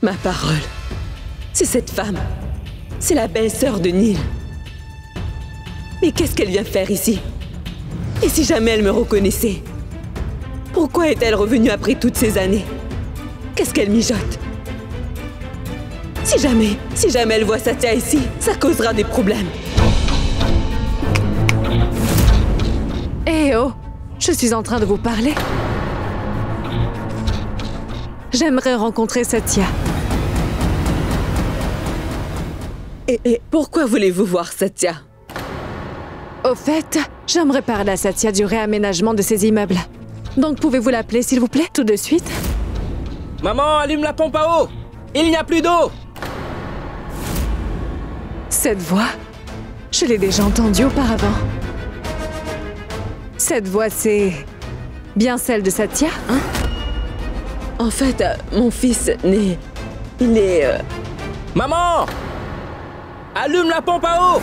Ma parole. C'est cette femme. C'est la belle-sœur de Neil. Mais qu'est-ce qu'elle vient faire ici? Et si jamais elle me reconnaissait? Pourquoi est-elle revenue après toutes ces années? Qu'est-ce qu'elle mijote? Si jamais elle voit Satya ici, ça causera des problèmes. Eh oh, je suis en train de vous parler. J'aimerais rencontrer Satya. Et pourquoi voulez-vous voir Satya? Au fait, j'aimerais parler à Satya du réaménagement de ces immeubles. Donc pouvez-vous l'appeler s'il vous plaît, tout de suite? Maman, allume la pompe à eau! Il n'y a plus d'eau! Cette voix, je l'ai déjà entendue auparavant. Cette voix, c'est bien celle de Satya, hein? En fait, mon fils n'est... Il est... Maman! Allume la pompe à eau!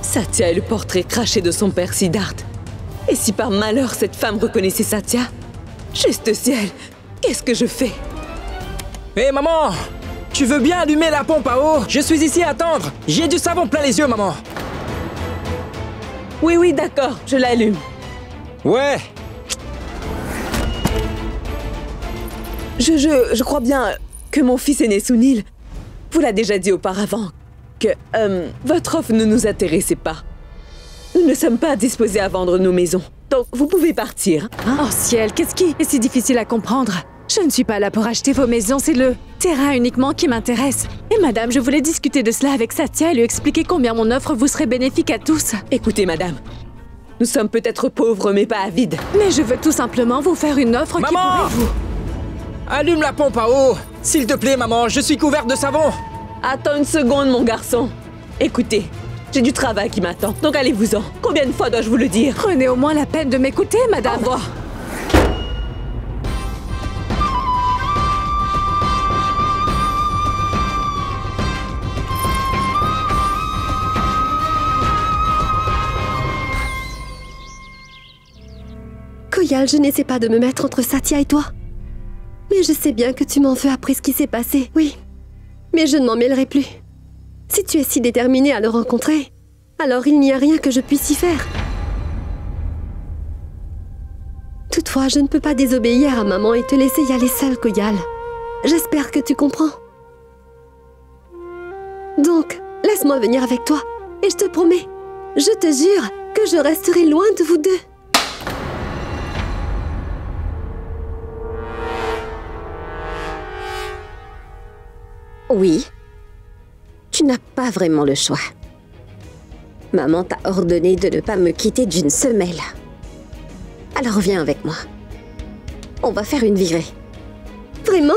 Satya est le portrait craché de son père Siddharth. Et si par malheur cette femme reconnaissait Satya? Juste ciel, qu'est-ce que je fais? Hé maman! Tu veux bien allumer la pompe à eau? Je suis ici à attendre! J'ai du savon plein les yeux, maman! Oui, d'accord, je l'allume. Ouais! Je crois bien que mon fils aîné Sunil vous l'a déjà dit auparavant, que votre offre ne nous intéressait pas. Nous ne sommes pas disposés à vendre nos maisons, donc vous pouvez partir. Hein? Oh ciel, qu'est-ce qui est si difficile à comprendre? Je ne suis pas là pour acheter vos maisons, c'est le terrain uniquement qui m'intéresse. Et madame, je voulais discuter de cela avec Satya et lui expliquer combien mon offre vous serait bénéfique à tous. Écoutez madame, nous sommes peut-être pauvres mais pas avides. Mais je veux tout simplement vous faire une offre qui pourrait vous... Allume la pompe à eau! S'il te plaît, maman, je suis couverte de savon! Attends une seconde, mon garçon. Écoutez, j'ai du travail qui m'attend, donc allez-vous-en. Combien de fois dois-je vous le dire? Prenez au moins la peine de m'écouter, madame. Au revoir. Koyal, je n'essaie pas de me mettre entre Satya et toi. Mais je sais bien que tu m'en veux après ce qui s'est passé, oui. Mais je ne m'en mêlerai plus. Si tu es si déterminée à le rencontrer, alors il n'y a rien que je puisse y faire. Toutefois, je ne peux pas désobéir à maman et te laisser y aller seule, Koyal. J'espère que tu comprends. Donc, laisse-moi venir avec toi. Et je te promets, je te jure que je resterai loin de vous deux. Oui, tu n'as pas vraiment le choix. Maman t'a ordonné de ne pas me quitter d'une semelle. Alors viens avec moi. On va faire une virée. Vraiment?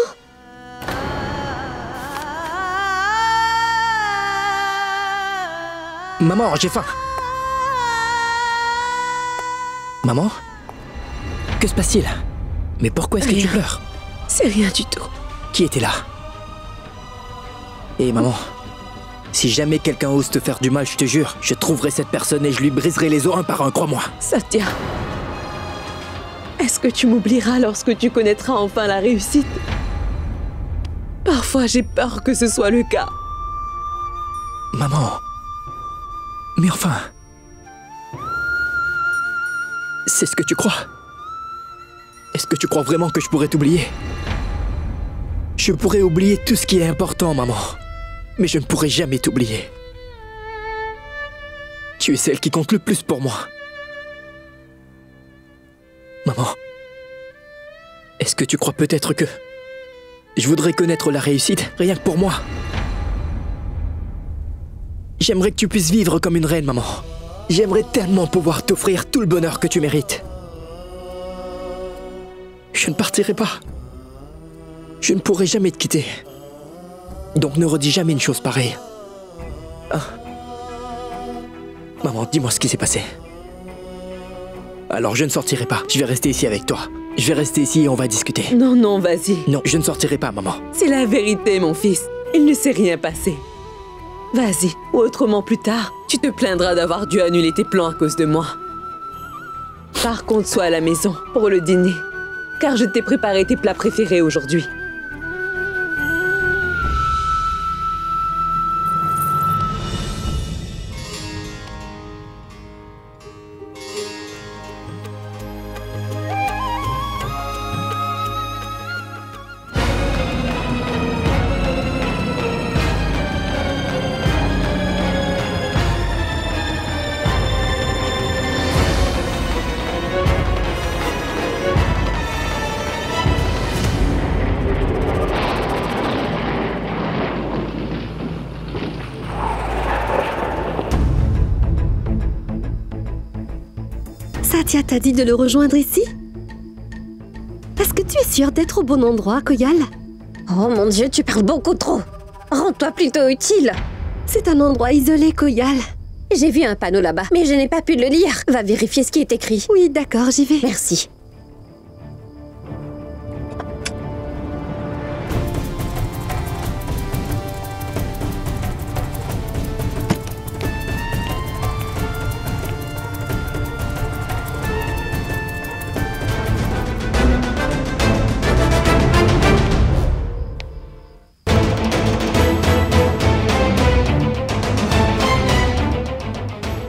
Maman, j'ai faim. Maman? Que se passe-t-il? Mais pourquoi est-ce que tu pleures? C'est rien du tout. Qui était là? Et maman, si jamais quelqu'un ose te faire du mal, je te jure, je trouverai cette personne et je lui briserai les os un par un, crois-moi. Satya, est-ce que tu m'oublieras lorsque tu connaîtras enfin la réussite? Parfois, j'ai peur que ce soit le cas. Maman, mais enfin, c'est ce que tu crois? Est-ce que tu crois vraiment que je pourrais t'oublier? Je pourrais oublier tout ce qui est important, maman. Mais je ne pourrai jamais t'oublier. Tu es celle qui compte le plus pour moi. Maman, est-ce que tu crois peut-être que je voudrais connaître la réussite, rien que pour moi? J'aimerais que tu puisses vivre comme une reine, maman. J'aimerais tellement pouvoir t'offrir tout le bonheur que tu mérites. Je ne partirai pas. Je ne pourrai jamais te quitter. Donc ne redis jamais une chose pareille. Ah. Maman, dis-moi ce qui s'est passé. Alors je ne sortirai pas. Je vais rester ici avec toi. Je vais rester ici et on va discuter. Non, vas-y. Non, je ne sortirai pas, maman. C'est la vérité, mon fils. Il ne s'est rien passé. Vas-y, ou autrement plus tard, tu te plaindras d'avoir dû annuler tes plans à cause de moi. Par contre, sois à la maison pour le dîner. car je t'ai préparé tes plats préférés aujourd'hui. Satya t'a dit de le rejoindre ici? Est-ce que tu es sûre d'être au bon endroit, Koyal? Oh mon Dieu, tu parles beaucoup trop. Rends-toi plutôt utile. C'est un endroit isolé, Koyal. J'ai vu un panneau là-bas, mais je n'ai pas pu le lire. Va vérifier ce qui est écrit. Oui, d'accord, j'y vais. Merci.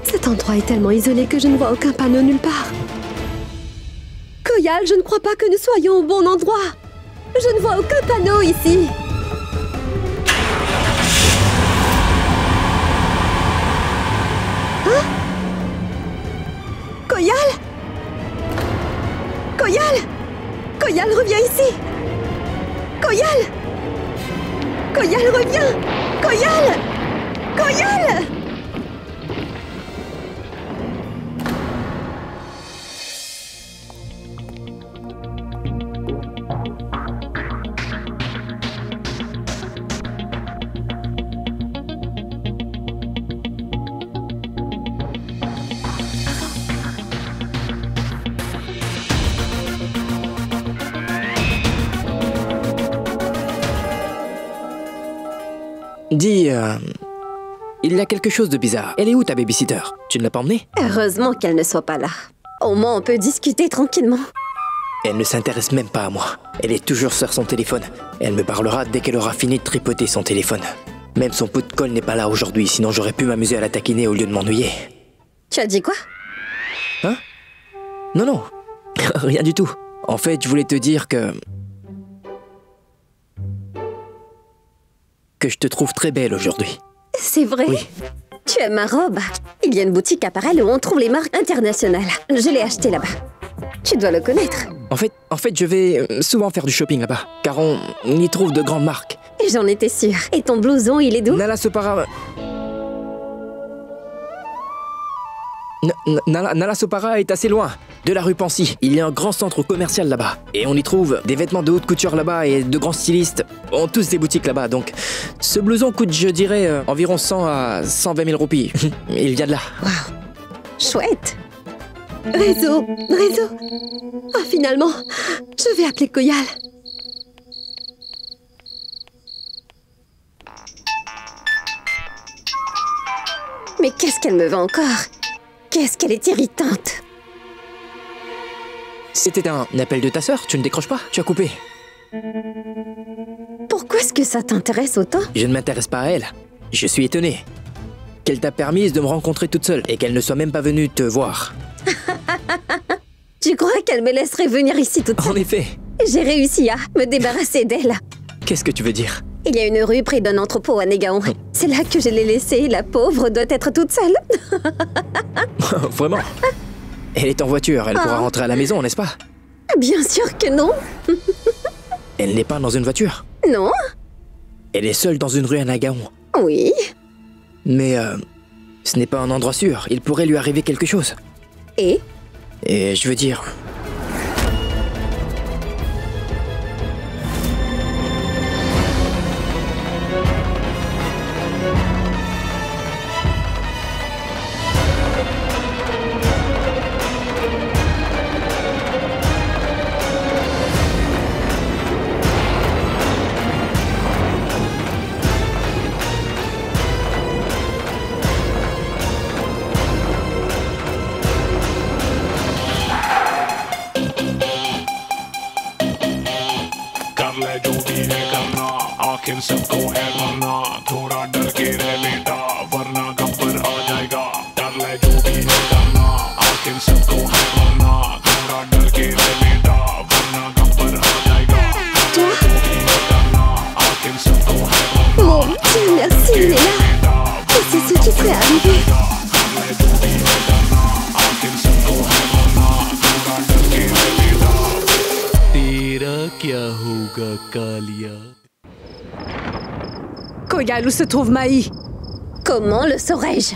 Cet endroit est tellement isolé que je ne vois aucun panneau nulle part. Koyal, je ne crois pas que nous soyons au bon endroit. Je ne vois aucun panneau ici. Hein? Koyal? Koyal? Koyal, reviens ici. Koyal? Koyal, reviens. Koyal? Koyal? Dis, il y a quelque chose de bizarre. Elle est où ta babysitter? Tu ne l'as pas emmenée? Heureusement qu'elle ne soit pas là. Au moins, on peut discuter tranquillement. Elle ne s'intéresse même pas à moi. Elle est toujours sur son téléphone. Elle me parlera dès qu'elle aura fini de tripoter son téléphone. Même son pot de colle n'est pas là aujourd'hui, sinon j'aurais pu m'amuser à la taquiner au lieu de m'ennuyer. Tu as dit quoi? Hein? Non. Rien du tout. En fait, je voulais te dire que je te trouve très belle aujourd'hui. C'est vrai? Oui. Tu aimes ma robe? Il y a une boutique à Parel où on trouve les marques internationales. Je l'ai achetée là-bas. Tu dois le connaître. En fait, je vais souvent faire du shopping là-bas, car on y trouve de grandes marques. J'en étais sûre. Et ton blouson, il est d'où? Nala Sopara... Nala Sopara est assez loin, de la rue Pansy. Il y a un grand centre commercial là-bas. Et on y trouve des vêtements de haute couture là-bas et de grands stylistes ont tous des boutiques là-bas. Donc, ce blouson coûte, je dirais, environ 100 à 120 000 roupies. Il vient de là. Waouh. Chouette. Réseau. Ah, finalement, je vais appeler Koyal. Mais qu'est-ce qu'elle me veut encore? Qu'est-ce qu'elle est irritante. C'était un appel de ta sœur, tu ne décroches pas? Tu as coupé. Pourquoi est-ce que ça t'intéresse autant? Je ne m'intéresse pas à elle. Je suis étonné qu'elle t'a permise de me rencontrer toute seule et qu'elle ne soit même pas venue te voir. Tu crois qu'elle me laisserait venir ici toute seule? En effet. J'ai réussi à me débarrasser d'elle. Qu'est-ce que tu veux dire? Il y a une rue près d'un entrepôt à Négaon. C'est là que je l'ai laissée. La pauvre doit être toute seule. Vraiment? Elle est en voiture, elle pourra rentrer à la maison, n'est-ce pas? Bien sûr que non. Elle n'est pas dans une voiture. Non? Elle est seule dans une rue à Nagaon. Oui. Mais ce n'est pas un endroit sûr, il pourrait lui arriver quelque chose. Et je veux dire... आखिर सबको है मरना थोड़ा डर के रह बेटा वरना गब्बर आ जाएगा डर ले जो भी है करना आखिर सबको है मरना थोड़ा डर के रह बेटा वरना गब्बर आ जाएगा Toi? जो भी है करना आखिर सबको है मरना Mon Dieu, merci, il est là. Et c'est ce qui serait arrivé. डर ले जो भी है करना आखिर सबको है मरना थोड़ा डर के रह बेटा तेरा क्या होगा Kaliya Koyal, où se trouve Maï? Comment le saurais-je?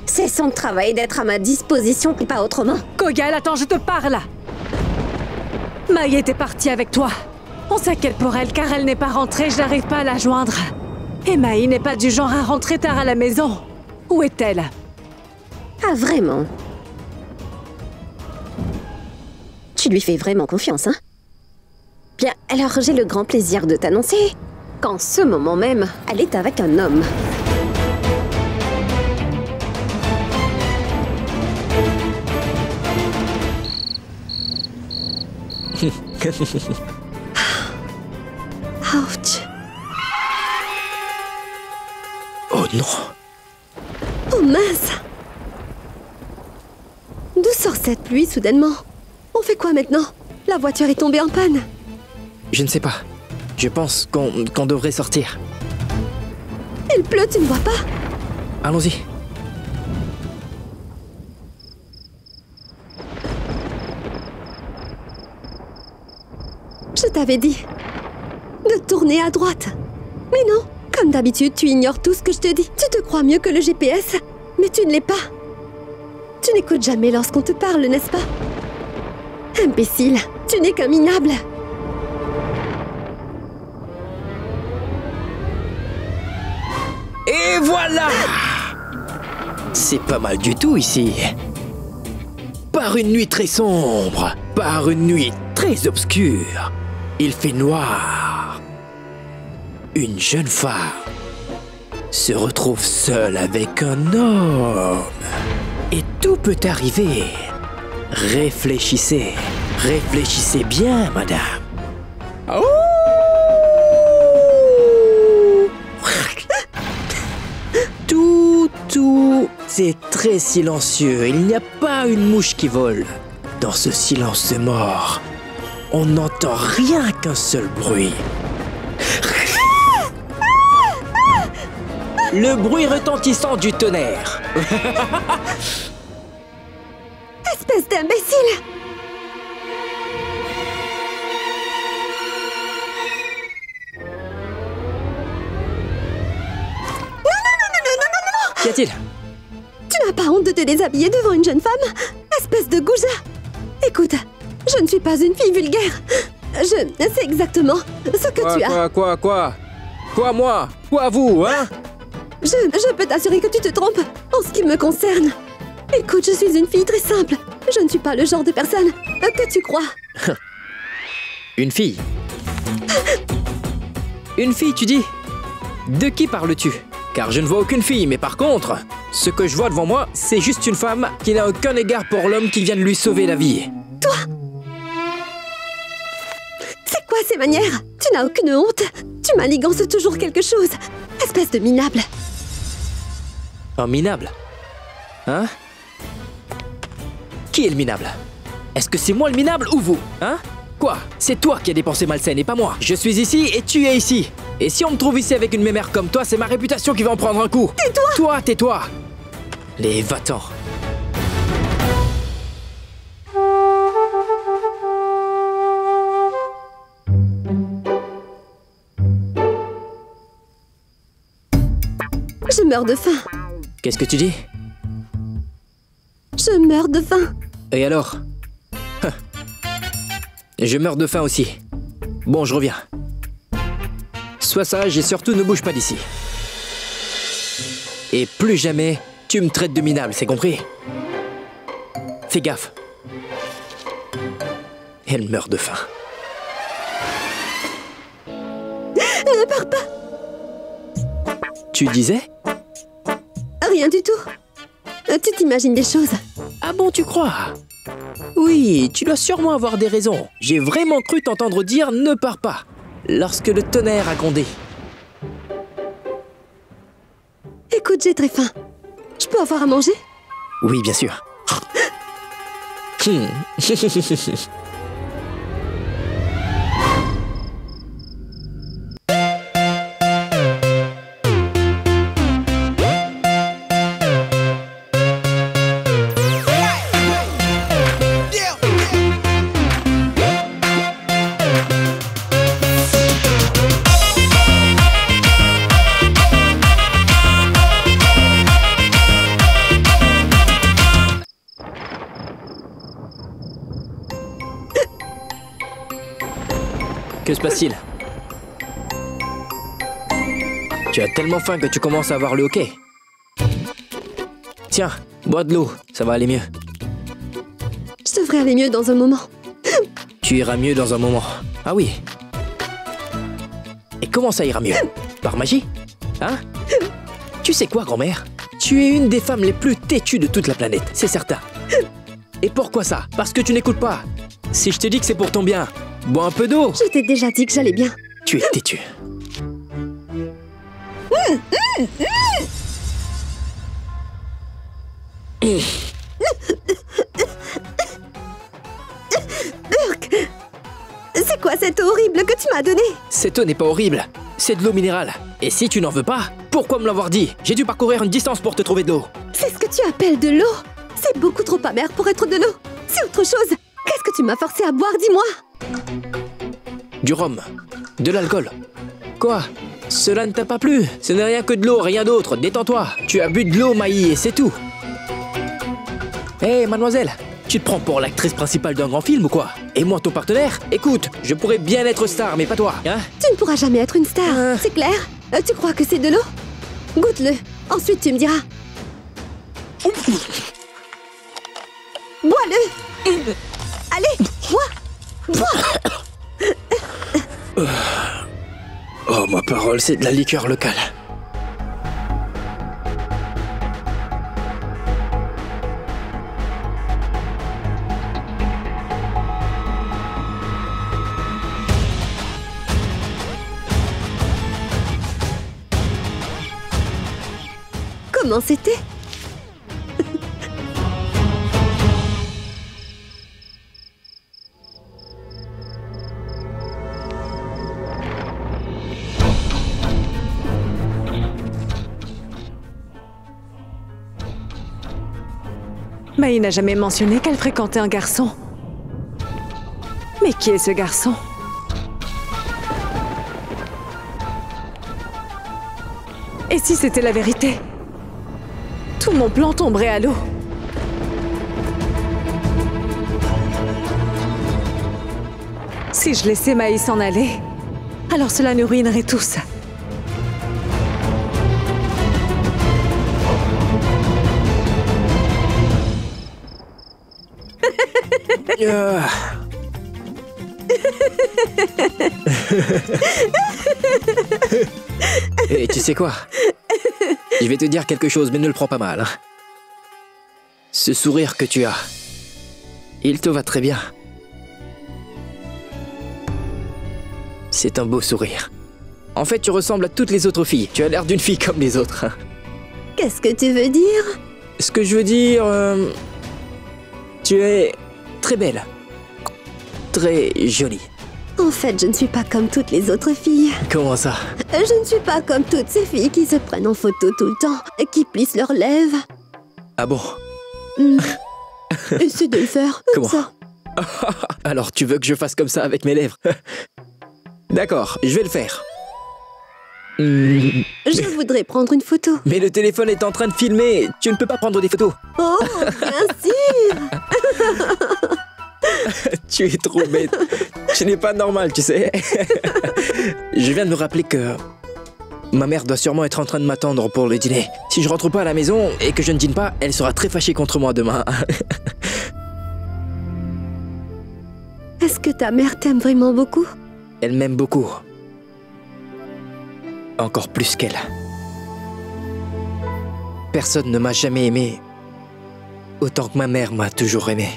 C'est son travail d'être à ma disposition et pas autrement. Koyal, attends, je te parle. Maï était partie avec toi. On s'inquiète pour elle car elle n'est pas rentrée, je n'arrive pas à la joindre. Et Maï n'est pas du genre à rentrer tard à la maison. Où est-elle? Ah, vraiment? Tu lui fais vraiment confiance, hein? Bien, alors j'ai le grand plaisir de t'annoncer qu'en ce moment même, elle est avec un homme. Ouch. Oh non. Oh mince. D'où sort cette pluie soudainement? On fait quoi maintenant? La voiture est tombée en panne. Je ne sais pas. Je pense qu'on devrait sortir. Il pleut, tu ne vois pas? Allons-y. Je t'avais dit de tourner à droite. Mais non, comme d'habitude, tu ignores tout ce que je te dis. Tu te crois mieux que le GPS, mais tu ne l'es pas. Tu n'écoutes jamais lorsqu'on te parle, n'est-ce pas? Imbécile, tu n'es qu'un minable. Et voilà! C'est pas mal du tout ici. Par une nuit très sombre, par une nuit très obscure, il fait noir. Une jeune femme se retrouve seule avec un homme. Et tout peut arriver. Réfléchissez. Réfléchissez bien, madame. Oh! Tout est très silencieux. Il n'y a pas une mouche qui vole. Dans ce silence de mort, on n'entend rien qu'un seul bruit. Le bruit retentissant du tonnerre. Espèce d'imbécile! Qu'y a-t-il? Tu n'as pas honte de te déshabiller devant une jeune femme? Espèce de goujat! Écoute, je ne suis pas une fille vulgaire. Je sais exactement ce que tu as. Quoi, moi? Quoi, vous, hein? Je peux t'assurer que tu te trompes en ce qui me concerne. Écoute, je suis une fille très simple. Je ne suis pas le genre de personne que tu crois. Une fille? Une fille, tu dis? De qui parles-tu? Car je ne vois aucune fille, mais par contre, ce que je vois devant moi, c'est juste une femme qui n'a aucun égard pour l'homme qui vient de lui sauver la vie. Toi! C'est quoi ces manières? Tu n'as aucune honte? Tu manigances toujours quelque chose. Espèce de minable. Un minable? Hein? Qui est le minable? Est-ce que c'est moi le minable ou vous? Hein? Quoi? C'est toi qui as des pensées malsaines et pas moi. Je suis ici et tu es ici. Et si on me trouve ici avec une mémère comme toi, c'est ma réputation qui va en prendre un coup. Tais-toi! Toi, tais-toi. Les va-t'en. Je meurs de faim. Qu'est-ce que tu dis? Je meurs de faim. Et alors? Je meurs de faim aussi. Bon, je reviens. Sois sage et surtout ne bouge pas d'ici. Et plus jamais, tu me traites de minable, c'est compris? Fais gaffe. Elle meurt de faim. Ne pars pas. Tu disais? Rien du tout. Tu t'imagines des choses. Ah bon, tu crois? Oui, tu dois sûrement avoir des raisons. J'ai vraiment cru t'entendre dire « ne pars pas » lorsque le tonnerre a grondé. Écoute, j'ai très faim. Je peux avoir à manger? Oui, bien sûr. Que se passe-t-il? Tu as tellement faim que tu commences à avoir le hoquet. Tiens, bois de l'eau, ça va aller mieux. Je devrais aller mieux dans un moment. Tu iras mieux dans un moment. Ah oui. Et comment ça ira mieux? Par magie? Hein? Tu sais quoi, grand-mère? Tu es une des femmes les plus têtues de toute la planète, c'est certain. Et pourquoi ça? Parce que tu n'écoutes pas. Si je te dis que c'est pour ton bien, bois un peu d'eau. Je t'ai déjà dit que j'allais bien. Tu es têtu. C'est quoi cette eau horrible que tu m'as donnée? Cette eau n'est pas horrible. C'est de l'eau minérale. Et si tu n'en veux pas, pourquoi me l'avoir dit? J'ai dû parcourir une distance pour te trouver de l'eau. C'est ce que tu appelles de l'eau? C'est beaucoup trop amer pour être de l'eau. C'est autre chose. Qu'est-ce que tu m'as forcé à boire, dis-moi? Du rhum. De l'alcool. Quoi? Cela ne t'a pas plu? Ce n'est rien que de l'eau, rien d'autre. Détends-toi. Tu as bu de l'eau, Maï, et c'est tout. Hé, mademoiselle, tu te prends pour l'actrice principale d'un grand film ou quoi? Et moi, ton partenaire? Écoute, je pourrais bien être star, mais pas toi, hein? Tu ne pourras jamais être une star, c'est clair? Tu crois que c'est de l'eau? Goûte-le. Ensuite, tu me diras. Bois-le. Allez, bois. Oh, ma parole, c'est de la liqueur locale. Comment c'était? Maï n'a jamais mentionné qu'elle fréquentait un garçon. Mais qui est ce garçon? Et si c'était la vérité? Tout mon plan tomberait à l'eau. Si je laissais Maï s'en aller, alors cela nous ruinerait tous. Et tu sais quoi? Je vais te dire quelque chose, mais ne le prends pas mal. Hein. Ce sourire que tu as, il te va très bien. C'est un beau sourire. En fait, tu ressembles à toutes les autres filles. Tu as l'air d'une fille comme les autres. Qu'est-ce que tu veux dire? Ce que je veux dire... tu es très belle. Très jolie. En fait, je ne suis pas comme toutes les autres filles. Comment ça? Je ne suis pas comme toutes ces filles qui se prennent en photo tout le temps et qui plissent leurs lèvres. Ah bon? Essaie de le faire comme Comment? ça. Alors, tu veux que je fasse comme ça avec mes lèvres? D'accord, je vais le faire. Je voudrais prendre une photo. Mais le téléphone est en train de filmer. Tu ne peux pas prendre des photos. Oh, bien sûr. Tu es trop bête. Ce n'est pas normal, tu sais. Je viens de me rappeler que ma mère doit sûrement être en train de m'attendre pour le dîner. Si je rentre pas à la maison et que je ne dîne pas, elle sera très fâchée contre moi demain. Est-ce que ta mère t'aime vraiment beaucoup? Elle m'aime beaucoup. Encore plus qu'elle. Personne ne m'a jamais aimé autant que ma mère m'a toujours aimé.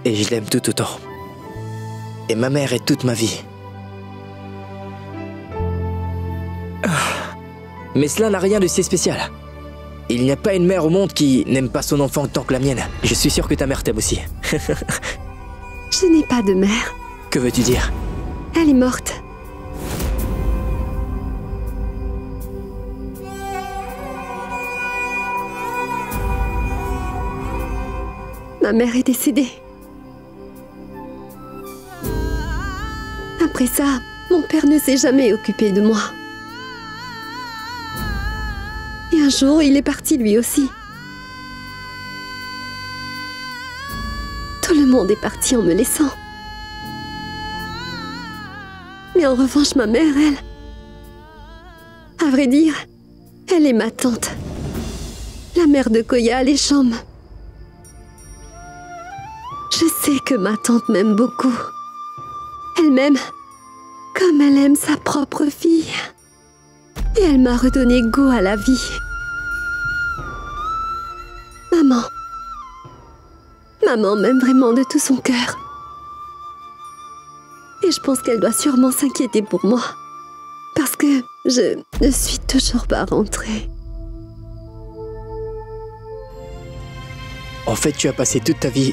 Et je l'aime tout autant. Et ma mère est toute ma vie. Mais cela n'a rien de si spécial. Il n'y a pas une mère au monde qui n'aime pas son enfant tant que la mienne. Je suis sûr que ta mère t'aime aussi. Je n'ai pas de mère. Que veux-tu dire? Elle est morte. Ma mère est décédée. Après ça, mon père ne s'est jamais occupé de moi. Et un jour, il est parti lui aussi. Tout le monde est parti en me laissant. Mais en revanche, ma mère, elle... À vrai dire, elle est ma tante. La mère de Koya Alesham. Je sais que ma tante m'aime beaucoup. Elle m'aime comme elle aime sa propre fille. Et elle m'a redonné goût à la vie. Maman m'aime vraiment de tout son cœur. Et je pense qu'elle doit sûrement s'inquiéter pour moi. Parce que je ne suis toujours pas rentrée. En fait, tu as passé toute ta vie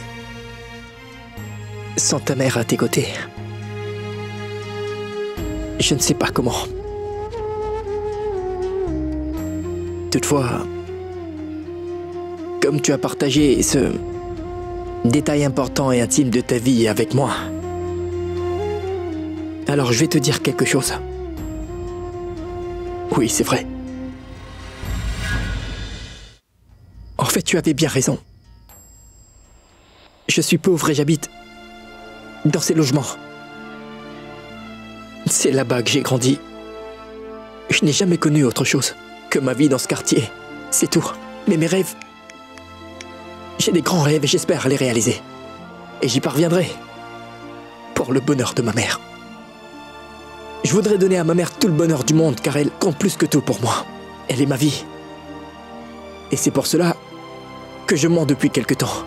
sans ta mère à tes côtés. Je ne sais pas comment. Toutefois, comme tu as partagé ce détail important et intime de ta vie avec moi, alors je vais te dire quelque chose. Oui, c'est vrai. En fait, tu avais bien raison. Je suis pauvre et j'habite dans ces logements. C'est là-bas que j'ai grandi. Je n'ai jamais connu autre chose que ma vie dans ce quartier. C'est tout. Mais mes rêves... J'ai des grands rêves et j'espère les réaliser. Et j'y parviendrai. Pour le bonheur de ma mère. Je voudrais donner à ma mère tout le bonheur du monde car elle compte plus que tout pour moi. Elle est ma vie. Et c'est pour cela que je mens depuis quelque temps.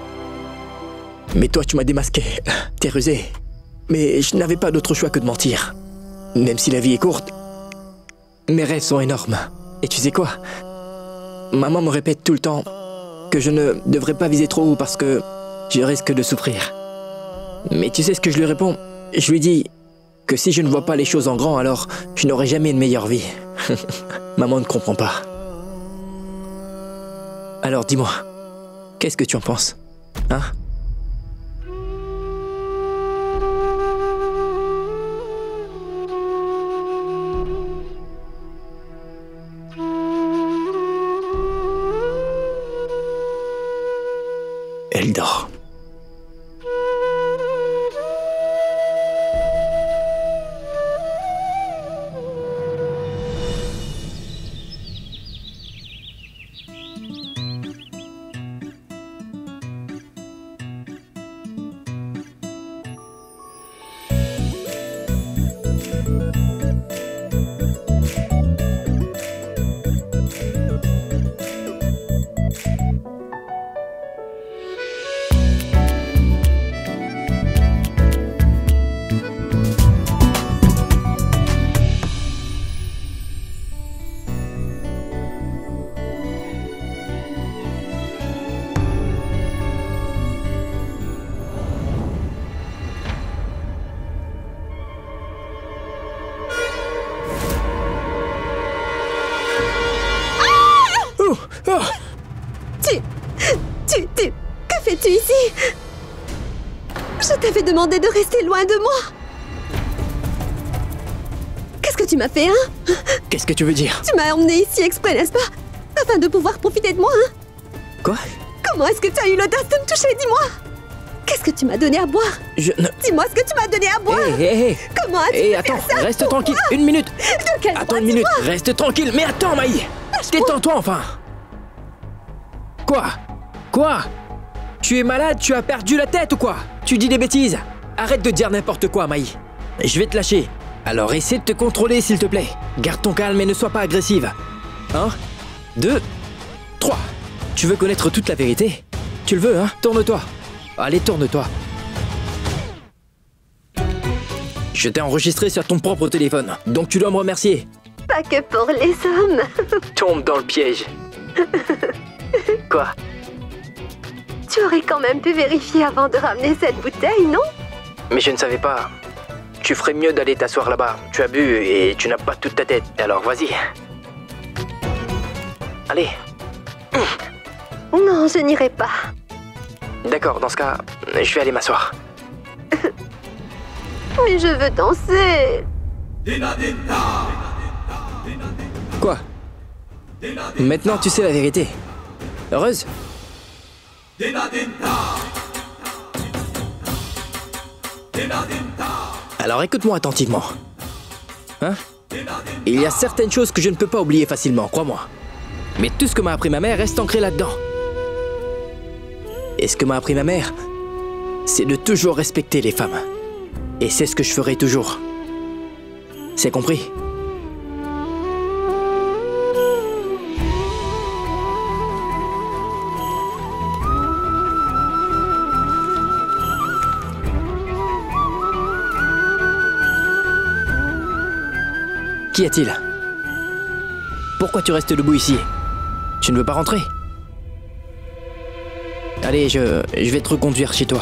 Mais toi, tu m'as démasqué. T'es rusé. Mais je n'avais pas d'autre choix que de mentir. Même si la vie est courte, mes rêves sont énormes. Et tu sais quoi? Maman me répète tout le temps que je ne devrais pas viser trop haut parce que je risque de souffrir. Mais tu sais ce que je lui réponds? Je lui dis que si je ne vois pas les choses en grand, alors je n'aurai jamais une meilleure vie. Maman ne comprend pas. Alors dis-moi, qu'est-ce que tu en penses? Hein? Elle dort. Que fais-tu ici? Je t'avais demandé de rester loin de moi. Qu'est-ce que tu m'as fait, hein? Qu'est-ce que tu veux dire? Tu m'as emmené ici exprès, n'est-ce pas? Afin de pouvoir profiter de moi, hein? Quoi? Comment est-ce que tu as eu l'audace de me toucher? Dis-moi. Qu'est-ce que tu m'as donné à boire? Dis-moi ce que tu m'as donné à boire. Hé. Comment as-tu pu attends, faire ça? reste tranquille. Une minute. De quel Attends droit, une minute. dis-moi? Reste tranquille. Mais attends, Maï. Détends-toi enfin. Quoi? Tu es malade? Tu as perdu la tête ou quoi? Tu dis des bêtises. Arrête de dire n'importe quoi, Maï. Je vais te lâcher. Alors essaie de te contrôler, s'il te plaît. Garde ton calme et ne sois pas agressive. 1, 2, 3. Tu veux connaître toute la vérité? Tu le veux, hein? Tourne-toi. Allez, tourne-toi. Je t'ai enregistré sur ton propre téléphone, donc tu dois me remercier. Pas Pas que pour les hommes. Tombe dans le piège. Quoi? Tu aurais quand même pu vérifier avant de ramener cette bouteille, non? Mais je ne savais pas. Tu ferais mieux d'aller t'asseoir là-bas. Tu as bu et tu n'as pas toute ta tête. Alors vas-y. Allez. Non, je n'irai pas. D'accord, dans ce cas, je vais aller m'asseoir. Mais je veux danser. Quoi? Maintenant tu sais la vérité. Heureuse? Alors écoute-moi attentivement. Hein? Il y a certaines choses que je ne peux pas oublier facilement, crois-moi. Mais tout ce que m'a appris ma mère reste ancré là-dedans. Et ce que m'a appris ma mère, c'est de toujours respecter les femmes. Et c'est ce que je ferai toujours. C'est compris? Qu'y a-t-il? Pourquoi tu restes debout ici? Tu ne veux pas rentrer? Allez, je vais te reconduire chez toi.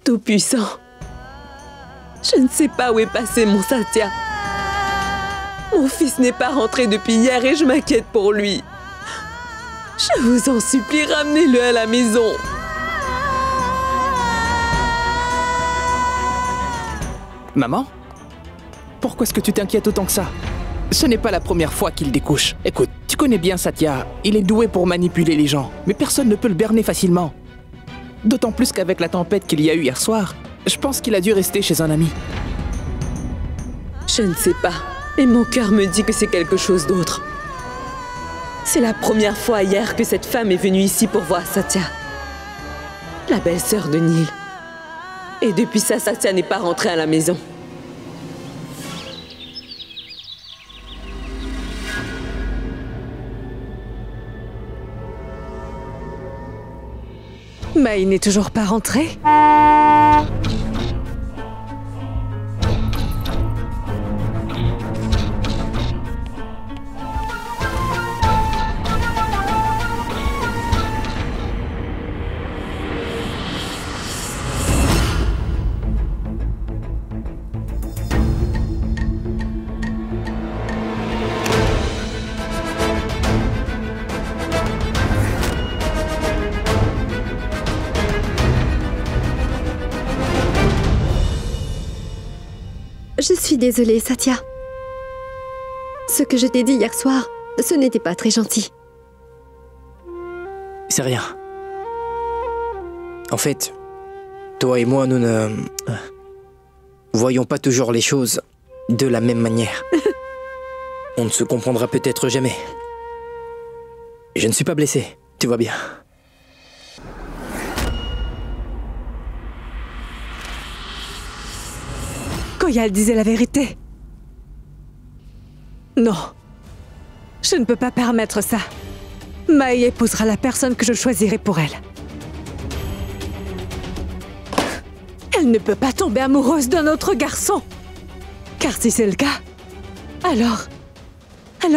Tout-puissant, je ne sais pas où est passé mon Satya. Mon fils n'est pas rentré depuis hier et je m'inquiète pour lui. Je vous en supplie, ramenez-le à la maison. Maman? Pourquoi est-ce que tu t'inquiètes autant que ça? Ce n'est pas la première fois qu'il découche. Écoute, tu connais bien Satya, il est doué pour manipuler les gens, mais personne ne peut le berner facilement. D'autant plus qu'avec la tempête qu'il y a eu hier soir, je pense qu'il a dû rester chez un ami. Je ne sais pas, mais mon cœur me dit que c'est quelque chose d'autre. C'est la première fois hier que cette femme est venue ici pour voir Satya, la belle-sœur de Neil. Et depuis ça, Satya n'est pas rentré à la maison. Mais il n'est toujours pas rentré. Je suis désolée, Satya. Ce que je t'ai dit hier soir, ce n'était pas très gentil. C'est rien. En fait, toi et moi, nous ne voyons pas toujours les choses de la même manière. On ne se comprendra peut-être jamais. Je ne suis pas blessé, tu vois bien. Koyal disait la vérité. Non. Je ne peux pas permettre ça. Mai épousera la personne que je choisirai pour elle. Elle ne peut pas tomber amoureuse d'un autre garçon. Car si c'est le cas, alors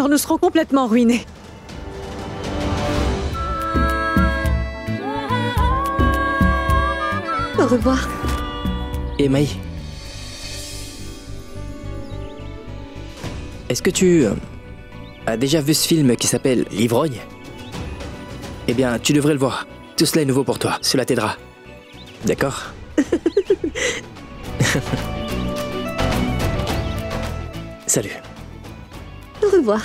nous serons complètement ruinés. Au revoir. Et Mai, est-ce que tu as déjà vu ce film qui s'appelle L'Ivrogne? Eh bien, tu devrais le voir. Tout cela est nouveau pour toi. Cela t'aidera. D'accord? Salut. Au revoir.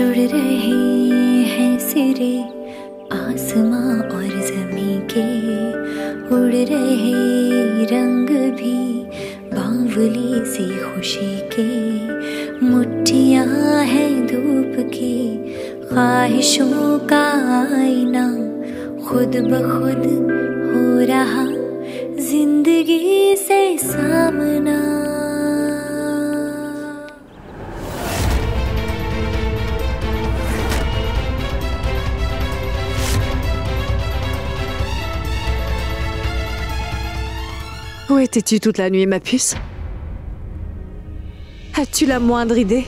जुड़ रहे हैं सिरे आसमां और ज़मीं के, उड़ रहे रंग भी बावली सी खुशी के, मुट्ठियां हैं धूप की ख्वाहिशों का आईना, खुद ब खुद हो रहा जिंदगी से सामना। Où étais-tu toute la nuit, ma puce? As-tu la moindre idée?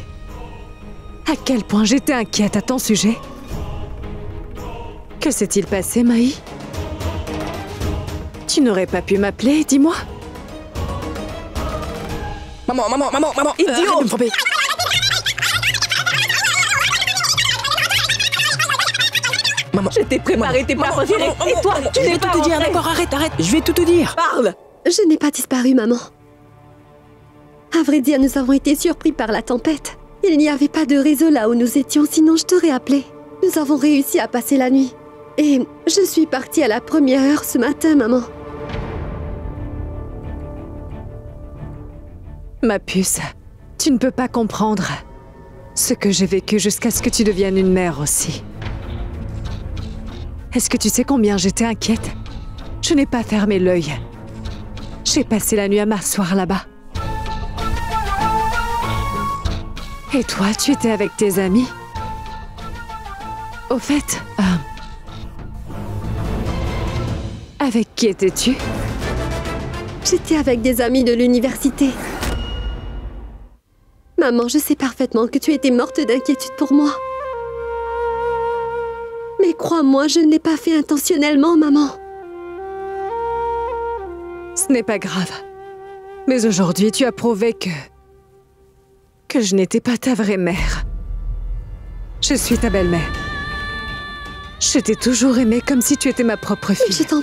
À quel point j'étais inquiète à ton sujet? Que s'est-il passé, Maï? Tu n'aurais pas pu m'appeler, dis-moi? Maman, Idiot! Arrête de me frapper. Maman, Je t'ai préparé tes plats préférés. Et toi, tu je n'es vais pas tout te dire, rentrée. d'accord, arrête, je vais tout te dire. Parle! Je n'ai pas disparu, maman. À vrai dire, nous avons été surpris par la tempête. Il n'y avait pas de réseau là où nous étions, sinon je t'aurais appelé. Nous avons réussi à passer la nuit. Et je suis partie à la première heure ce matin, maman. Ma puce, tu ne peux pas comprendre ce que j'ai vécu jusqu'à ce que tu deviennes une mère aussi. Est-ce que tu sais combien j'étais inquiète? Je n'ai pas fermé l'œil. J'ai passé la nuit à m'asseoir là-bas. Et toi, tu étais avec tes amis? Au fait, avec qui étais-tu? J'étais avec des amis de l'université. Maman, je sais parfaitement que tu étais morte d'inquiétude pour moi. Mais crois-moi, je ne l'ai pas fait intentionnellement, maman. Ce n'est pas grave. Mais aujourd'hui, tu as prouvé que je n'étais pas ta vraie mère. Je suis ta belle-mère. Je t'ai toujours aimée comme si tu étais ma propre fille. Je t'en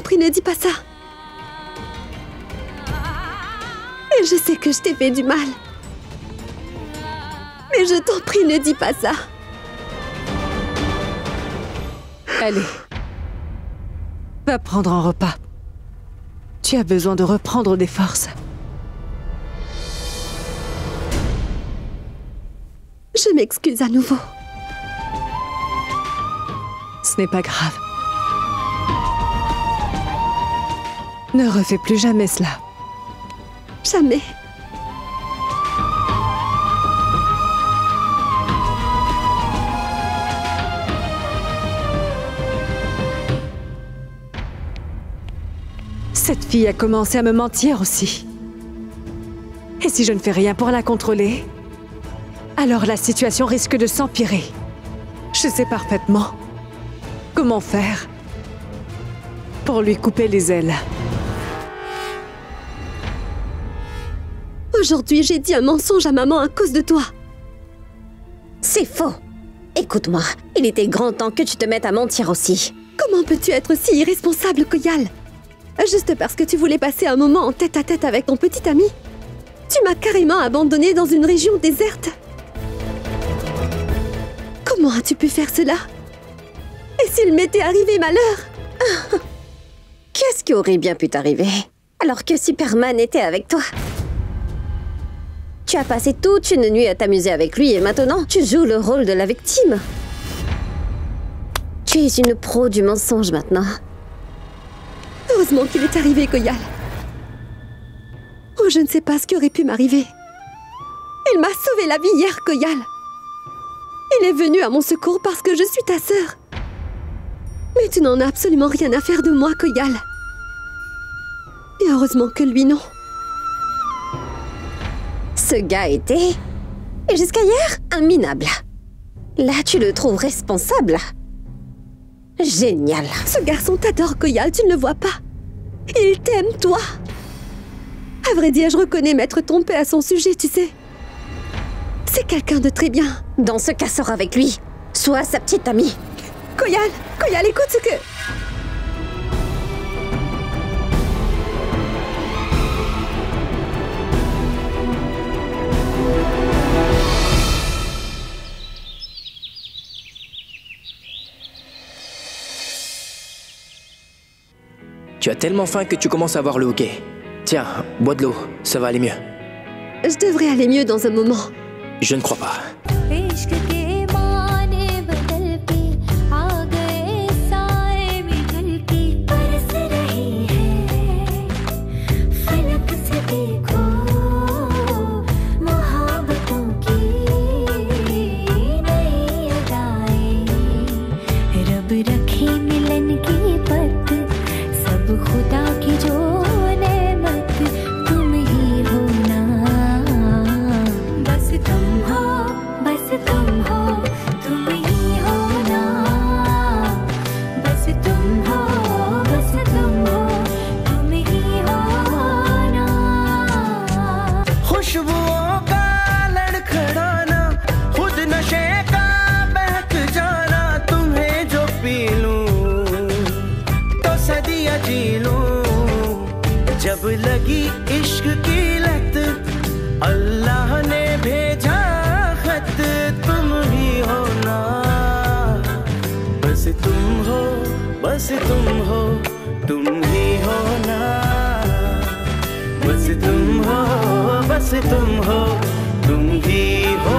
prie, ne dis pas ça. Et je sais que je t'ai fait du mal. Mais je t'en prie, ne dis pas ça. Allez. Va prendre un repas. Tu as besoin de reprendre des forces. Je m'excuse à nouveau. Ce n'est pas grave. Ne refais plus jamais cela. Jamais. Cette fille a commencé à me mentir aussi. Et si je ne fais rien pour la contrôler, alors la situation risque de s'empirer. Je sais parfaitement comment faire pour lui couper les ailes. Aujourd'hui, j'ai dit un mensonge à maman à cause de toi. C'est faux. Écoute-moi, il était grand temps que tu te mettes à mentir aussi. Comment peux-tu être si irresponsable, Koyal? Juste parce que tu voulais passer un moment en tête-à-tête avec ton petit ami? Tu m'as carrément abandonnée dans une région déserte. Comment as-tu pu faire cela? Et s'il m'était arrivé malheur? Qu'est-ce qui aurait bien pu t'arriver alors que Superman était avec toi? Tu as passé toute une nuit à t'amuser avec lui et maintenant tu joues le rôle de la victime. Tu es une pro du mensonge maintenant. Heureusement qu'il est arrivé, Koyal. Oh, je ne sais pas ce qui aurait pu m'arriver. Il m'a sauvé la vie hier, Koyal. Il est venu à mon secours parce que je suis ta sœur. Mais tu n'en as absolument rien à faire de moi, Koyal. Et heureusement que lui, non. Ce gars était, et jusqu'à hier, un minable. Là, tu le trouves responsable. Génial. Ce garçon t'adore, Koyal, tu ne le vois pas. Il t'aime, toi. À vrai dire, je reconnais m'être trompée à son sujet, tu sais. C'est quelqu'un de très bien. Dans ce cas, sors avec lui. Sois sa petite amie. Koyal, écoute ce que... Tu as tellement faim que tu commences à avoir le hoquet. Tiens, bois de l'eau, ça va aller mieux. Je devrais aller mieux dans un moment. Je ne crois pas. इश्क के माने बदल के आ गए साए मिलल के बरस रही है फलक से देखो मोहब्बतों की नई अदाएं रब रखे मिलन की पत सब खुदा की जो नेमत तुम ही हो ना बस तुम हो तुम ही हो ना बस तुम हो तुम ही हो ना खुशबुओं का लड़खड़ाना खुद नशे का बहक जाना तुम्हें जो पी लूं तो सदियां जी लूं जब लगी इश्क की लत अल्लाह ने भेजा खत तुम ही हो ना बस तुम हो तुम ही हो ना बस तुम हो तुम ही हो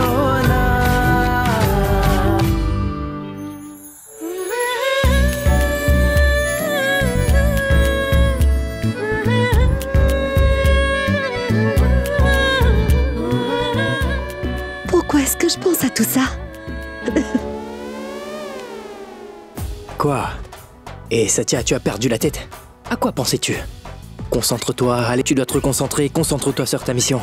ना Pourquoi est-ce que je pense à tout ça? Quoi? Et Satya, tu as perdu la tête? À quoi pensais-tu? Concentre-toi, allez, tu dois te reconcentrer, concentre-toi sur ta mission.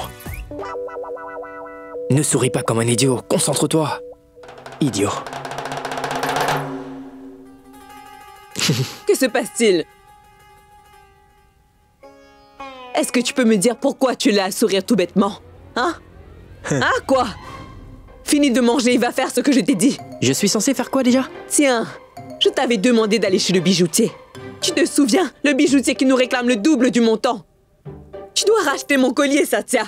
Ne souris pas comme un idiot, concentre-toi. Idiot. Que se passe-t-il? Est-ce que tu peux me dire pourquoi tu l'as à sourire tout bêtement? Hein? Hein, quoi? Fini de manger, il va faire ce que je t'ai dit. Je suis censé faire quoi déjà? Tiens, je t'avais demandé d'aller chez le bijoutier. Tu te souviens? Le bijoutier qui nous réclame le double du montant. Tu dois racheter mon collier, Satya.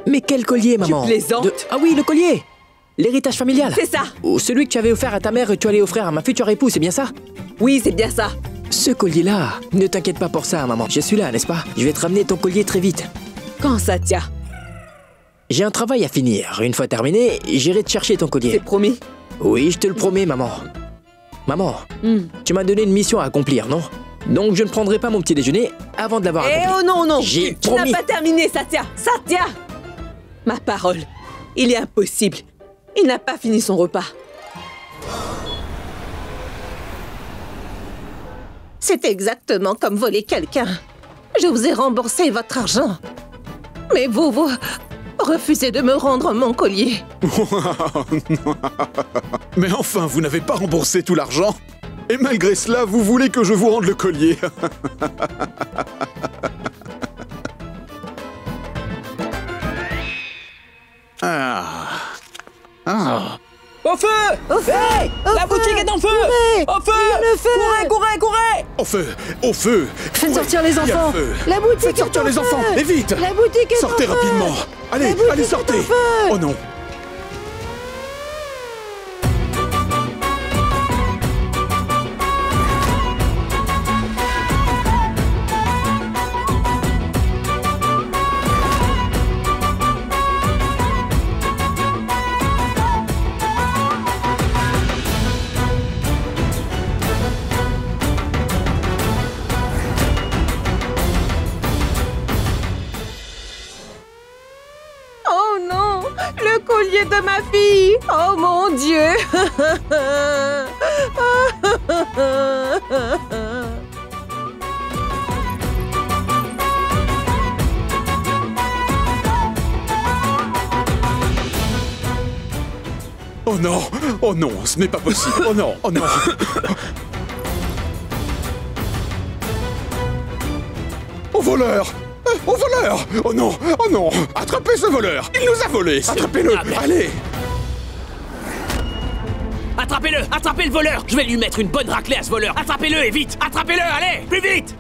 Mais quel collier, maman? Tu plaisantes? Ah oui, le collier! L'héritage familial. C'est ça. Ou celui que tu avais offert à ta mère et tu allais offrir à ma future épouse, c'est bien ça? Oui, c'est bien ça. Ce collier-là, ne t'inquiète pas pour ça, maman. Je suis là, n'est-ce pas? Je vais te ramener ton collier très vite. Quand, Satya? J'ai un travail à finir. Une fois terminé, j'irai te chercher ton collier. C'est promis? Oui, je te le promets, maman. Maman, tu m'as donné une mission à accomplir, non? Donc je ne prendrai pas mon petit déjeuner avant de l'avoir accompli. Eh oh non, non! J'ai Tu n'as promis. pas terminé, Satya! Satya! Ma parole, il est impossible. Il n'a pas fini son repas. C'est exactement comme voler quelqu'un. Je vous ai remboursé votre argent. Mais vous refusez de me rendre mon collier. Mais enfin, vous n'avez pas remboursé tout l'argent? Et malgré cela, vous voulez que je vous rende le collier? Au feu! Hey! La boutique est en feu! Au feu! Le feu! Courez! Au feu! Faites sortir les Il y a le enfants! feu. La boutique Faites sortir est en les feu. enfants! Et vite! La boutique est Sortez en feu. rapidement! Allez, boutique allez, est en sortez! feu. Oh non! Oh non, le collier de ma fille. Oh mon Dieu. Oh non! Oh non, ce n'est pas possible! Oh non! Oh non! Au voleur! Au voleur! Oh non! Oh non! Attrapez ce voleur! Il nous a volés! Attrapez-le! Allez! Attrapez-le! Attrapez le voleur! Je vais lui mettre une bonne raclée à ce voleur! Attrapez-le et vite! Attrapez-le! Allez! Plus vite!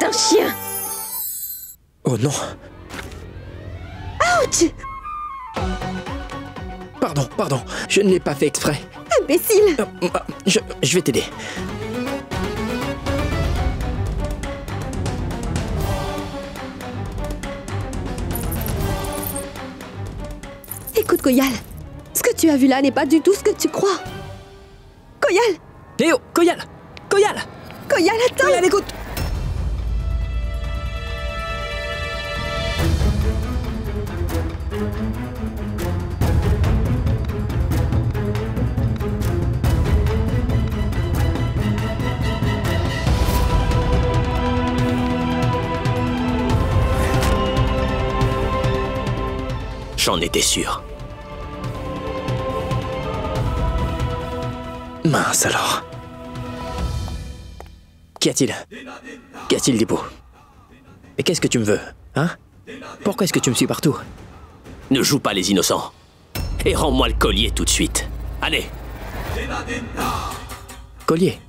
d'un chien! Oh non. Ouch! Pardon, je ne l'ai pas fait exprès. Imbécile! Je vais t'aider. Écoute, Koyal, ce que tu as vu là n'est pas du tout ce que tu crois. Koyal! Hé oh, Koyal! Koyal! Koyal, attends! Koyal, écoute! J'en étais sûr. Mince alors. Qu'y a-t-il? Qu'y a-t-il, Dippo? Mais qu'est-ce que tu me veux, hein? Pourquoi est-ce que tu me suis partout? Ne joue pas les innocents. Et rends-moi le collier tout de suite. Allez. Collier?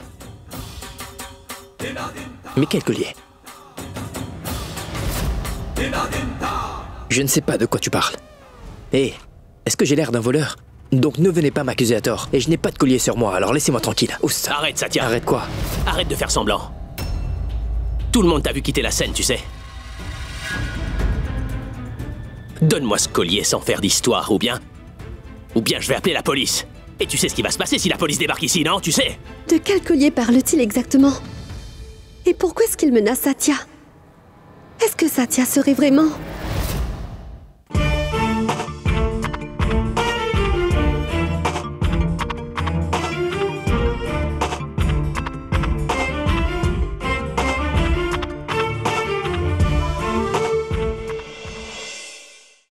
Mais quel collier? Je ne sais pas de quoi tu parles. Hé, est-ce que j'ai l'air d'un voleur? Donc ne venez pas m'accuser à tort. Et je n'ai pas de collier sur moi, alors laissez-moi tranquille. Oups. Arrête, Satya. Arrête quoi? Arrête de faire semblant. Tout le monde t'a vu quitter la scène, tu sais. Donne-moi ce collier sans faire d'histoire, ou bien je vais appeler la police. Et tu sais ce qui va se passer si la police débarque ici, non? Tu sais? De quel collier parle-t-il exactement? Et pourquoi est-ce qu'il menace Satya? Est-ce que Satya serait vraiment...